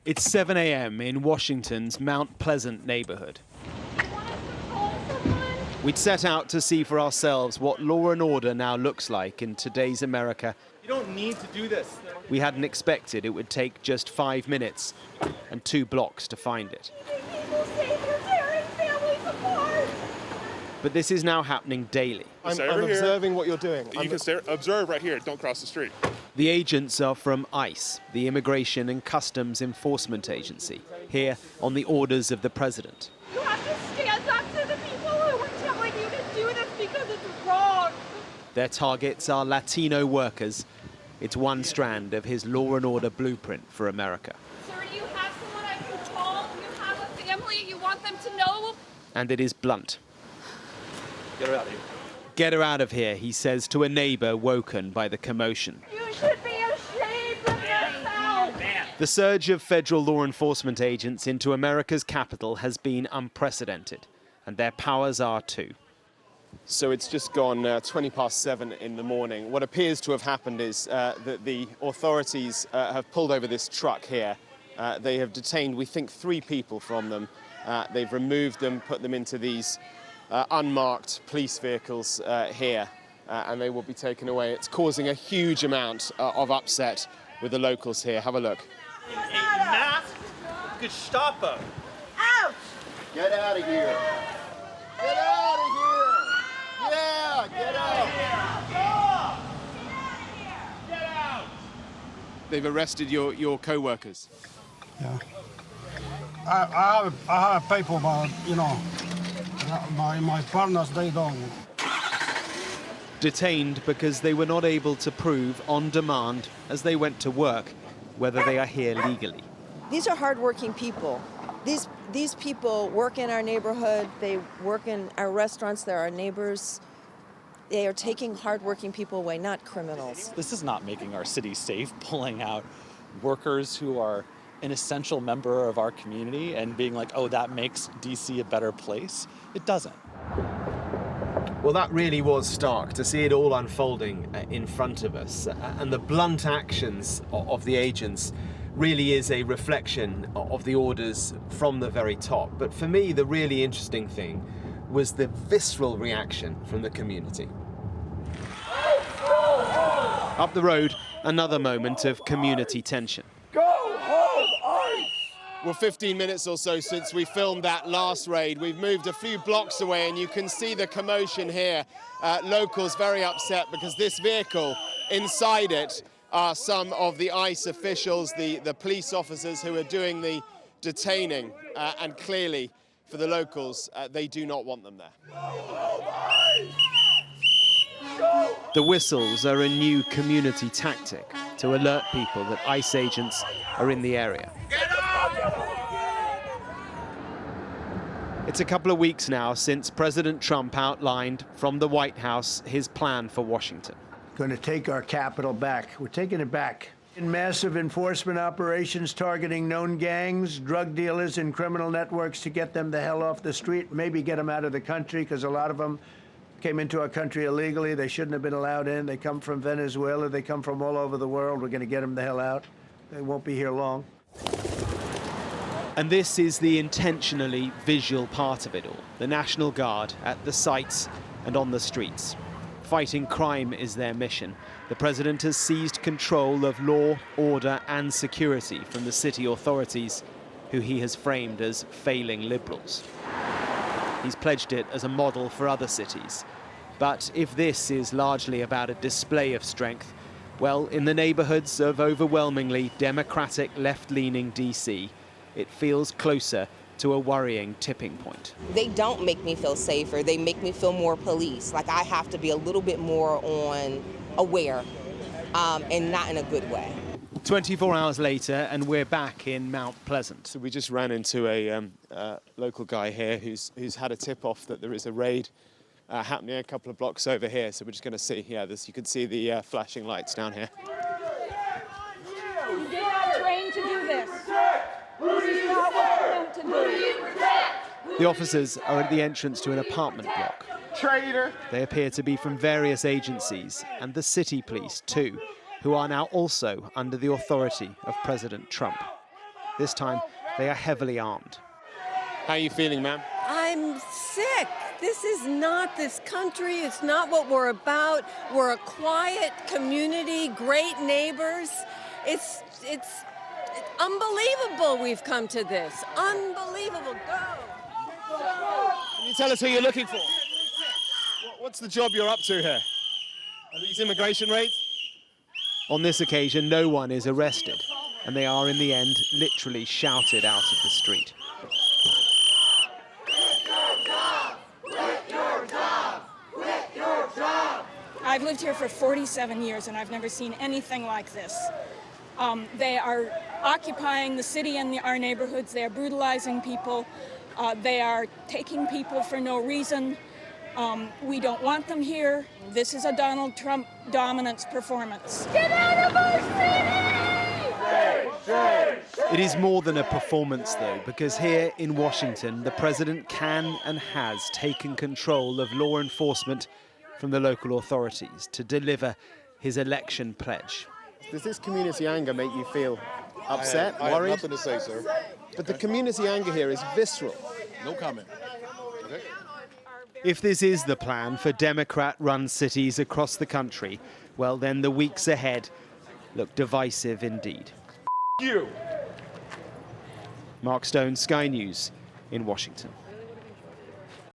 It's 7 a.m. in Washington's Mount Pleasant neighborhood. We'd set out to see for ourselves what law and order now looks like in today's America. You don't need to do this. We hadn't expected it would take just 5 minutes and 2 blocks to find it. But this is now happening daily. I'm observing what you're doing. You can observe right here. Don't cross the street. The agents are from ICE, the Immigration and Customs Enforcement Agency, here on the orders of the president. You have to stand up to the people who are telling you to do this because it's wrong. Their targets are Latino workers. It's one strand of his law and order blueprint for America. Sir, do you have someone I can call? Do you have a family you want them to know? And it is blunt. Get her out of here. Get her out of here, he says to a neighbor woken by the commotion. You should be ashamed of yourself. The surge of federal law enforcement agents into America's capital has been unprecedented, and their powers are too. So it's just gone 20 past 7 in the morning. What appears to have happened is that the authorities have pulled over this truck here. They have detained, we think, 3 people from them. They've removed them, put them into these unmarked police vehicles here, and they will be taken away. It's causing a huge amount of upset with the locals here. Have a look. A masked Gestapo. Ouch! Get out of here. Get out of here. Yeah, get out. Get out! They've arrested your co-workers. Yeah. I have people, but, you know, my partners, they don't. Detained because they were not able to prove on demand as they went to work whether they are here legally. These are hardworking people. These people work in our neighborhood. They work in our restaurants. They're our neighbors. They are taking hardworking people away, not criminals. This is not making our city safe, pulling out workers who are an essential member of our community and being like, oh, that makes DC a better place. It doesn't. Well, that really was stark to see it all unfolding in front of us. And the blunt actions of the agents really is a reflection of the orders from the very top. But for me, the really interesting thing was the visceral reaction from the community. Up the road, another moment of community tension. Well, 15 minutes or so since we filmed that last raid. We've moved a few blocks away and you can see the commotion here. Locals very upset because this vehicle, inside it are some of the ICE officials, the police officers who are doing the detaining. And clearly, for the locals, they do not want them there. The whistles are a new community tactic to alert people that ICE agents are in the area. It's a couple of weeks now since President Trump outlined from the White House his plan for Washington. Going to take our capital back. We're taking it back. In massive enforcement operations targeting known gangs, drug dealers, and criminal networks to get them the hell off the street, maybe get them out of the country, because a lot of them came into our country illegally. They shouldn't have been allowed in. They come from Venezuela. They come from all over the world. We're going to get them the hell out. They won't be here long. And this is the intentionally visual part of it all. The National Guard at the sites and on the streets. Fighting crime is their mission. The president has seized control of law, order and security from the city authorities, who he has framed as failing liberals. He's pledged it as a model for other cities. But if this is largely about a display of strength, well, in the neighborhoods of overwhelmingly democratic left-leaning DC, it feels closer to a worrying tipping point. They don't make me feel safer. They make me feel more police. Like I have to be a little bit more aware, and not in a good way. 24 hours later, and we're back in Mount Pleasant. So we just ran into a local guy here who's had a tip-off that there is a raid happening a couple of blocks over here. So we're just going to see, you can see the flashing lights down here. You did not train to do this. This is not what you're meant to do. The officers are at the entrance to an apartment block. Traitor. They appear to be from various agencies and the city police too, who are now also under the authority of President Trump. This time, they are heavily armed. How are you feeling, ma'am? I'm sick. This is not this country. It's not what we're about. We're a quiet community, great neighbors. It's unbelievable we've come to this. Unbelievable. Go. Can you tell us who you're looking for? What's the job you're up to here? Are these immigration raids? On this occasion, no one is arrested, and they are in the end literally shouted out of the street. I've lived here for 47 years and I've never seen anything like this. They are occupying the city and our neighborhoods. They are brutalizing people. They are taking people for no reason. We don't want them here. This is a Donald Trump dominance performance. Get out of our city! It is more than a performance, though, because here in Washington, the president can and has taken control of law enforcement from the local authorities to deliver his election pledge. Does this community anger make you feel upset, I worried? have nothing to say, sir. But the community anger here is visceral. No comment. Okay. If this is the plan for Democrat-run cities across the country, well, then the weeks ahead look divisive indeed. You. Mark Stone, Sky News in Washington.